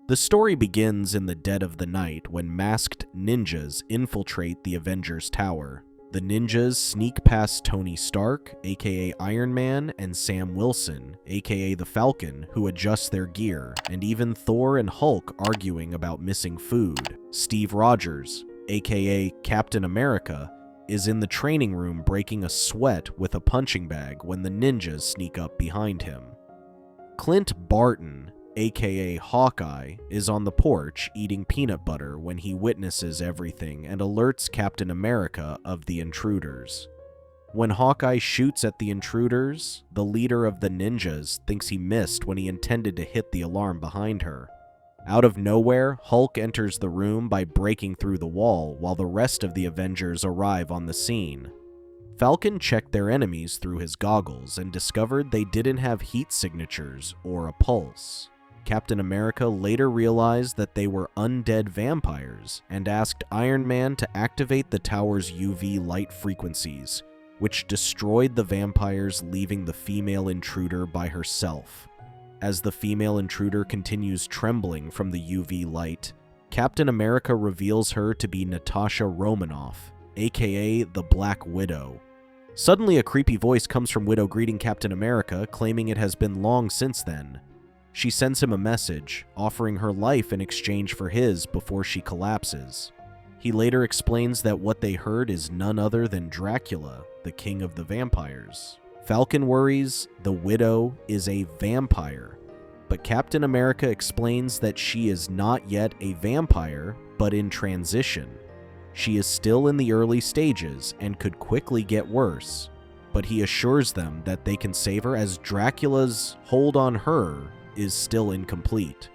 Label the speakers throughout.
Speaker 1: The story begins in the dead of the night when masked ninjas infiltrate the Avengers Tower. The ninjas sneak past Tony Stark, aka Iron Man, and Sam Wilson, aka the Falcon, who adjust their gear, and even Thor and Hulk arguing about missing food. Steve Rogers, aka Captain America, is in the training room breaking a sweat with a punching bag when the ninjas sneak up behind him. Clint Barton, aka Hawkeye, is on the porch eating peanut butter when he witnesses everything and alerts Captain America of the intruders. When Hawkeye shoots at the intruders, the leader of the ninjas thinks he missed when he intended to hit the alarm behind her. Out of nowhere, Hulk enters the room by breaking through the wall while the rest of the Avengers arrive on the scene. Falcon checked their enemies through his goggles and discovered they didn't have heat signatures or a pulse. Captain America later realized that they were undead vampires and asked Iron Man to activate the tower's UV light frequencies, which destroyed the vampires, leaving the female intruder by herself. As the female intruder continues trembling from the UV light, Captain America reveals her to be Natasha Romanoff, aka the Black Widow. Suddenly, a creepy voice comes from Widow greeting Captain America, claiming it has been long since then. She sends him a message, offering her life in exchange for his before she collapses. He later explains that what they heard is none other than Dracula, the king of the vampires. Falcon worries the Widow is a vampire, but Captain America explains that she is not yet a vampire, but in transition. She is still in the early stages and could quickly get worse, but he assures them that they can save her as Dracula's hold on her is still incomplete.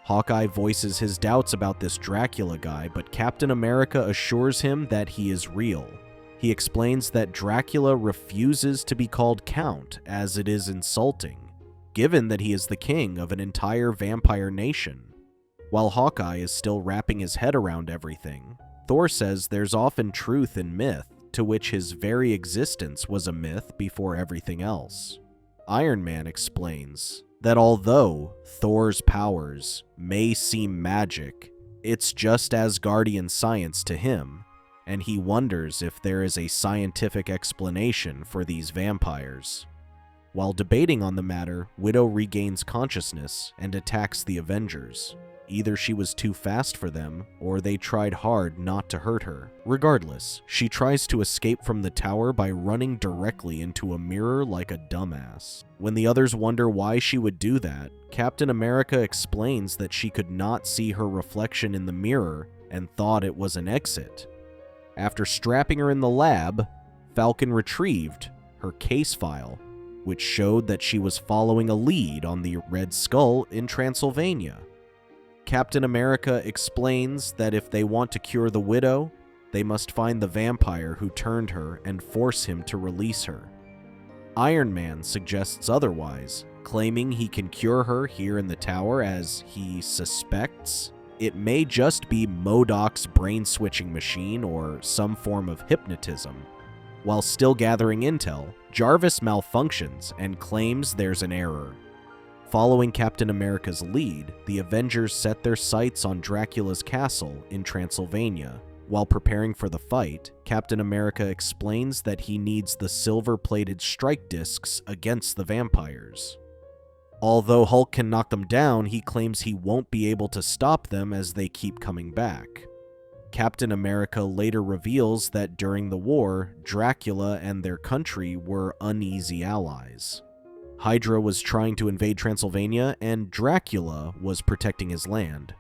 Speaker 1: Hawkeye voices his doubts about this Dracula guy, but Captain America assures him that he is real. He explains that Dracula refuses to be called Count, as it is insulting, given that he is the king of an entire vampire nation. While Hawkeye is still wrapping his head around everything, Thor says there's often truth in myth, to which his very existence was a myth before everything else. Iron Man explains that although Thor's powers may seem magic, it's just Asgardian science to him, and he wonders if there is a scientific explanation for these vampires. While debating on the matter, Widow regains consciousness and attacks the Avengers. Either she was too fast for them, or they tried hard not to hurt her. Regardless, she tries to escape from the tower by running directly into a mirror like a dumbass. When the others wonder why she would do that, Captain America explains that she could not see her reflection in the mirror and thought it was an exit. After strapping her in the lab, Falcon retrieved her case file, which showed that she was following a lead on the Red Skull in Transylvania. Captain America explains that if they want to cure the Widow, they must find the vampire who turned her and force him to release her. Iron Man suggests otherwise, claiming he can cure her here in the tower as he suspects it may just be MODOK's brain-switching machine or some form of hypnotism. While still gathering intel, Jarvis malfunctions and claims there's an error. Following Captain America's lead, the Avengers set their sights on Dracula's castle in Transylvania. While preparing for the fight, Captain America explains that he needs the silver-plated strike discs against the vampires. Although Hulk can knock them down, he claims he won't be able to stop them as they keep coming back. Captain America later reveals that during the war, Dracula and their country were uneasy allies. Hydra was trying to invade Transylvania, and Dracula was protecting his land.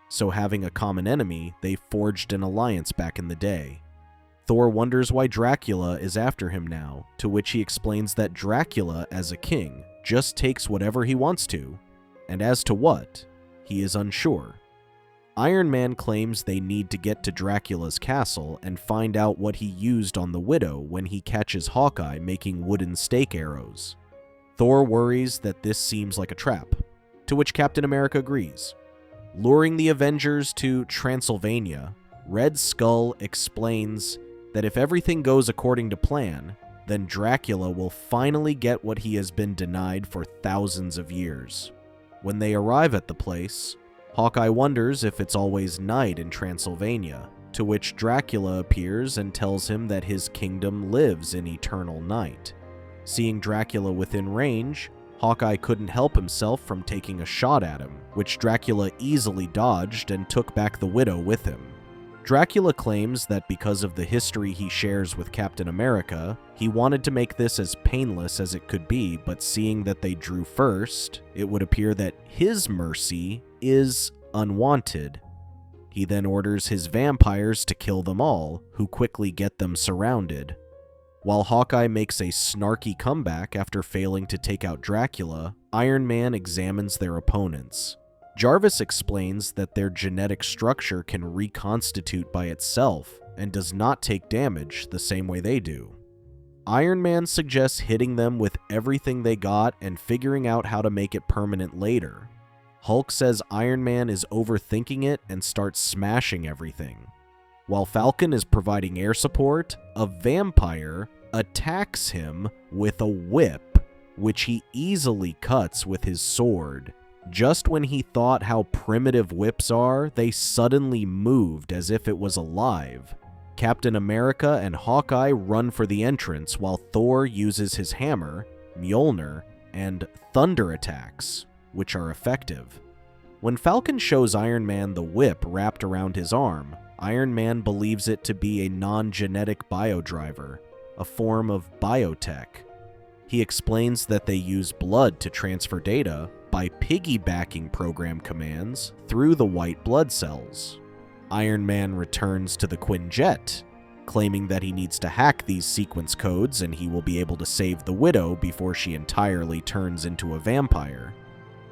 Speaker 1: So having a common enemy, they forged an alliance back in the day. Thor wonders why Dracula is after him now, to which he explains that Dracula, as a king, just takes whatever he wants to, and as to what, he is unsure. Iron Man claims they need to get to Dracula's castle and find out what he used on the Widow when he catches Hawkeye making wooden stake arrows. Thor worries that this seems like a trap, to which Captain America agrees. Luring the Avengers to Transylvania, Red Skull explains that if everything goes according to plan, then Dracula will finally get what he has been denied for thousands of years. When they arrive at the place, Hawkeye wonders if it's always night in Transylvania, to which Dracula appears and tells him that his kingdom lives in eternal night. Seeing Dracula within range, Hawkeye couldn't help himself from taking a shot at him, which Dracula easily dodged and took back the widow with him. Dracula claims that because of the history he shares with Captain America, he wanted to make this as painless as it could be, but seeing that they drew first, it would appear that his mercy is unwanted. He then orders his vampires to kill them all, who quickly get them surrounded. While Hawkeye makes a snarky comeback after failing to take out Dracula, Iron Man examines their opponents. Jarvis explains that their genetic structure can reconstitute by itself and does not take damage the same way they do. Iron Man suggests hitting them with everything they got and figuring out how to make it permanent later. Hulk says Iron Man is overthinking it and starts smashing everything. While Falcon is providing air support, a vampire attacks him with a whip, which he easily cuts with his sword. Just when he thought how primitive whips are, they suddenly moved as if it was alive. Captain America and Hawkeye run for the entrance while Thor uses his hammer, Mjolnir, and thunder attacks, which are effective. When Falcon shows Iron Man the whip wrapped around his arm, Iron Man believes it to be a non-genetic biodriver, a form of biotech. He explains that they use blood to transfer data by piggybacking program commands through the white blood cells. Iron Man returns to the Quinjet, claiming that he needs to hack these sequence codes and he will be able to save the Widow before she entirely turns into a vampire.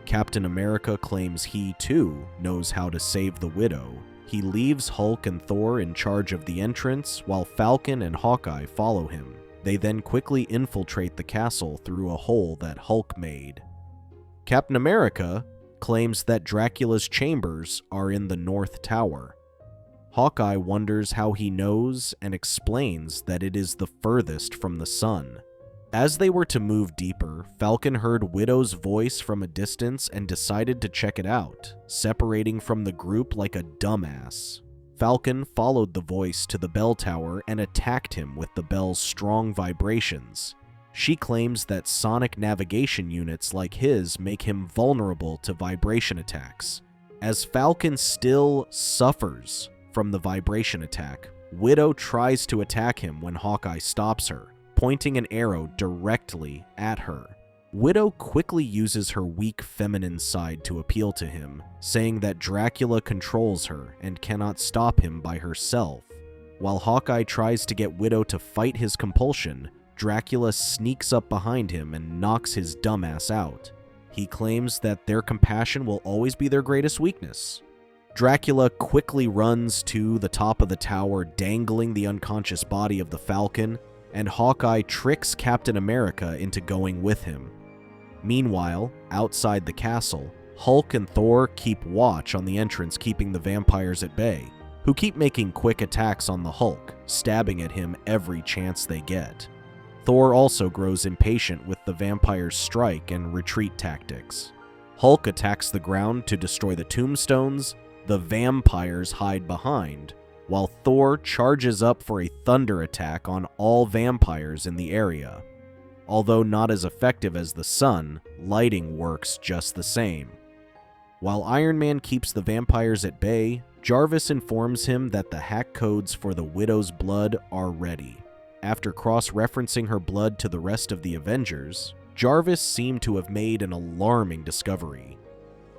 Speaker 1: Captain America claims he, too, knows how to save the Widow. He leaves Hulk and Thor in charge of the entrance while Falcon and Hawkeye follow him. They then quickly infiltrate the castle through a hole that Hulk made. Captain America claims that Dracula's chambers are in the North Tower. Hawkeye wonders how he knows and explains that it is the furthest from the sun. As they were to move deeper, Falcon heard Widow's voice from a distance and decided to check it out, separating from the group like a dumbass. Falcon followed the voice to the bell tower and attacked him with the bell's strong vibrations. She claims that sonic navigation units like his make him vulnerable to vibration attacks. As Falcon still suffers from the vibration attack, Widow tries to attack him when Hawkeye stops her, pointing an arrow directly at her. Widow quickly uses her weak feminine side to appeal to him, saying that Dracula controls her and cannot stop him by herself. While Hawkeye tries to get Widow to fight his compulsion, Dracula sneaks up behind him and knocks his dumbass out. He claims that their compassion will always be their greatest weakness. Dracula quickly runs to the top of the tower, dangling the unconscious body of the Falcon, and Hawkeye tricks Captain America into going with him. Meanwhile, outside the castle, Hulk and Thor keep watch on the entrance, keeping the vampires at bay, who keep making quick attacks on the Hulk, stabbing at him every chance they get. Thor also grows impatient with the vampire's strike and retreat tactics. Hulk attacks the ground to destroy the tombstones, the vampires hide behind, while Thor charges up for a thunder attack on all vampires in the area. Although not as effective as the sun, lighting works just the same. While Iron Man keeps the vampires at bay, Jarvis informs him that the hack codes for the Widow's blood are ready. After cross-referencing her blood to the rest of the Avengers, Jarvis seemed to have made an alarming discovery.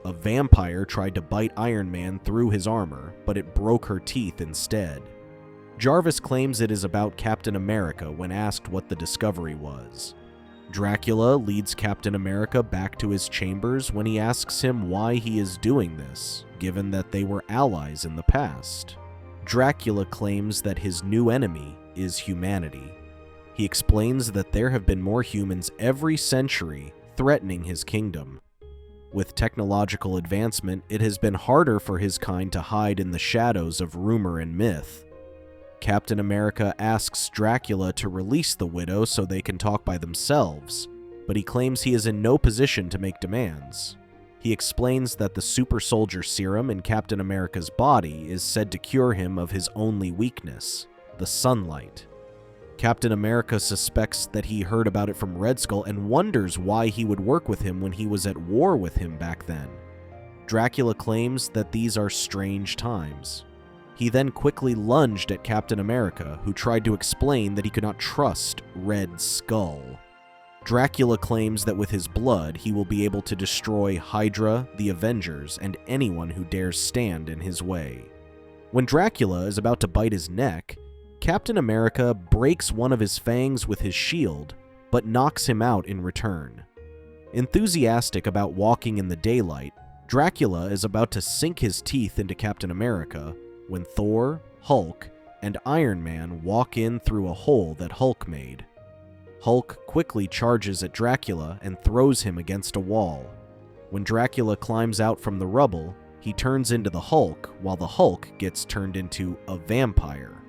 Speaker 1: A vampire tried to bite Iron Man through his armor, but it broke her teeth instead. Jarvis claims it is about Captain America when asked what the discovery was. Dracula leads Captain America back to his chambers when he asks him why he is doing this, given that they were allies in the past. Dracula claims that his new enemy is humanity. He explains that there have been more humans every century threatening his kingdom. With technological advancement, it has been harder for his kind to hide in the shadows of rumor and myth. Captain America asks Dracula to release the Widow so they can talk by themselves, but he claims he is in no position to make demands. He explains that the super soldier serum in Captain America's body is said to cure him of his only weakness, the sunlight. Captain America suspects that he heard about it from Red Skull and wonders why he would work with him when he was at war with him back then. Dracula claims that these are strange times. He then quickly lunged at Captain America, who tried to explain that he could not trust Red Skull. Dracula claims that with his blood, he will be able to destroy Hydra, the Avengers, and anyone who dares stand in his way. When Dracula is about to bite his neck, Captain America breaks one of his fangs with his shield, but knocks him out in return. Enthusiastic about walking in the daylight, Dracula is about to sink his teeth into Captain America when Thor, Hulk, and Iron Man walk in through a hole that Hulk made. Hulk quickly charges at Dracula and throws him against a wall. When Dracula climbs out from the rubble, he turns into the Hulk, while the Hulk gets turned into a vampire.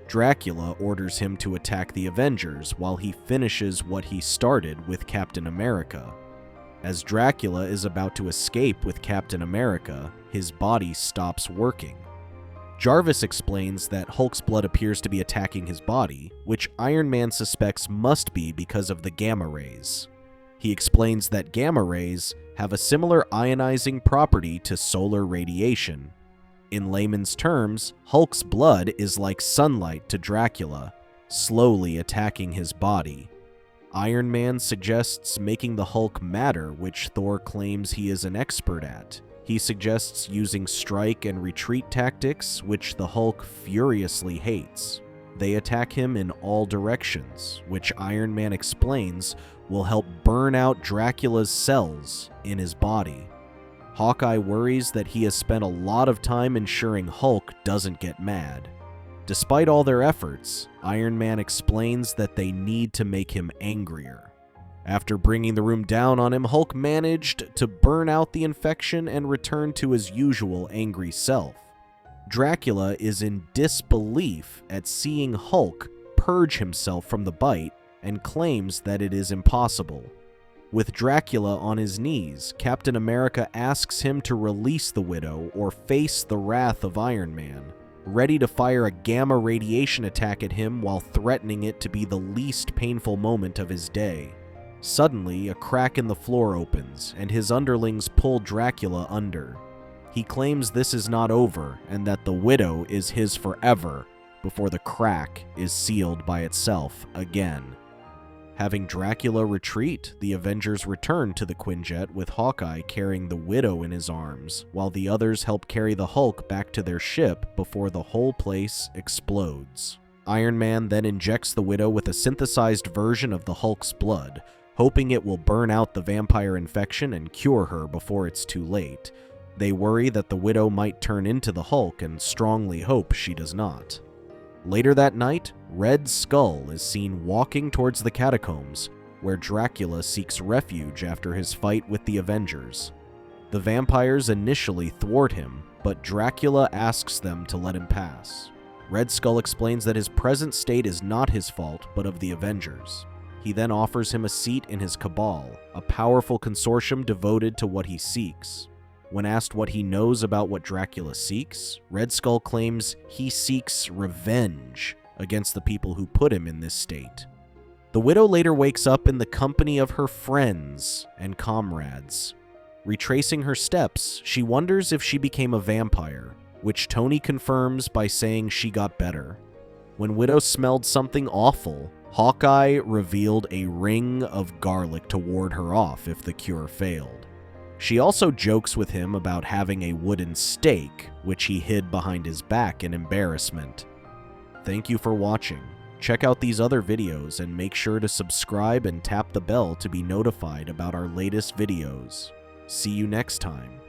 Speaker 1: Dracula orders him to attack the Avengers while he finishes what he started with Captain America. As Dracula is about to escape with Captain America, his body stops working. Jarvis explains that Hulk's blood appears to be attacking his body, which Iron Man suspects must be because of the gamma rays. He explains that gamma rays have a similar ionizing property to solar radiation. In layman's terms, Hulk's blood is like sunlight to Dracula, slowly attacking his body. Iron Man suggests making the Hulk matter, which Thor claims he is an expert at. He suggests using strike and retreat tactics, which the Hulk furiously hates. They attack him in all directions, which Iron Man explains will help burn out Dracula's cells in his body. Hawkeye worries that he has spent a lot of time ensuring Hulk doesn't get mad. Despite all their efforts, Iron Man explains that they need to make him angrier. After bringing the room down on him, Hulk managed to burn out the infection and return to his usual angry self. Dracula is in disbelief at seeing Hulk purge himself from the bite and claims that it is impossible. With Dracula on his knees, Captain America asks him to release the Widow or face the wrath of Iron Man, ready to fire a gamma radiation attack at him while threatening it to be the least painful moment of his day. Suddenly, a crack in the floor opens, and his underlings pull Dracula under. He claims this is not over, and that the Widow is his forever, before the crack is sealed by itself again. Having Dracula retreat, the Avengers return to the Quinjet with Hawkeye carrying the Widow in his arms, while the others help carry the Hulk back to their ship before the whole place explodes. Iron Man then injects the Widow with a synthesized version of the Hulk's blood, hoping it will burn out the vampire infection and cure her before it's too late. They worry that the Widow might turn into the Hulk and strongly hope she does not. Later that night, Red Skull is seen walking towards the catacombs, where Dracula seeks refuge after his fight with the Avengers. The vampires initially thwart him, but Dracula asks them to let him pass. Red Skull explains that his present state is not his fault, but of the Avengers. He then offers him a seat in his cabal, a powerful consortium devoted to what he seeks. When asked what he knows about what Dracula seeks, Red Skull claims he seeks revenge against the people who put him in this state. The Widow later wakes up in the company of her friends and comrades. Retracing her steps, she wonders if she became a vampire, which Tony confirms by saying she got better. When Widow smelled something awful, Hawkeye revealed a ring of garlic to ward her off if the cure failed. She also jokes with him about having a wooden stake, which he hid behind his back in embarrassment. Thank you for watching. Check out these other videos and make sure to subscribe and tap the bell to be notified about our latest videos. See you next time.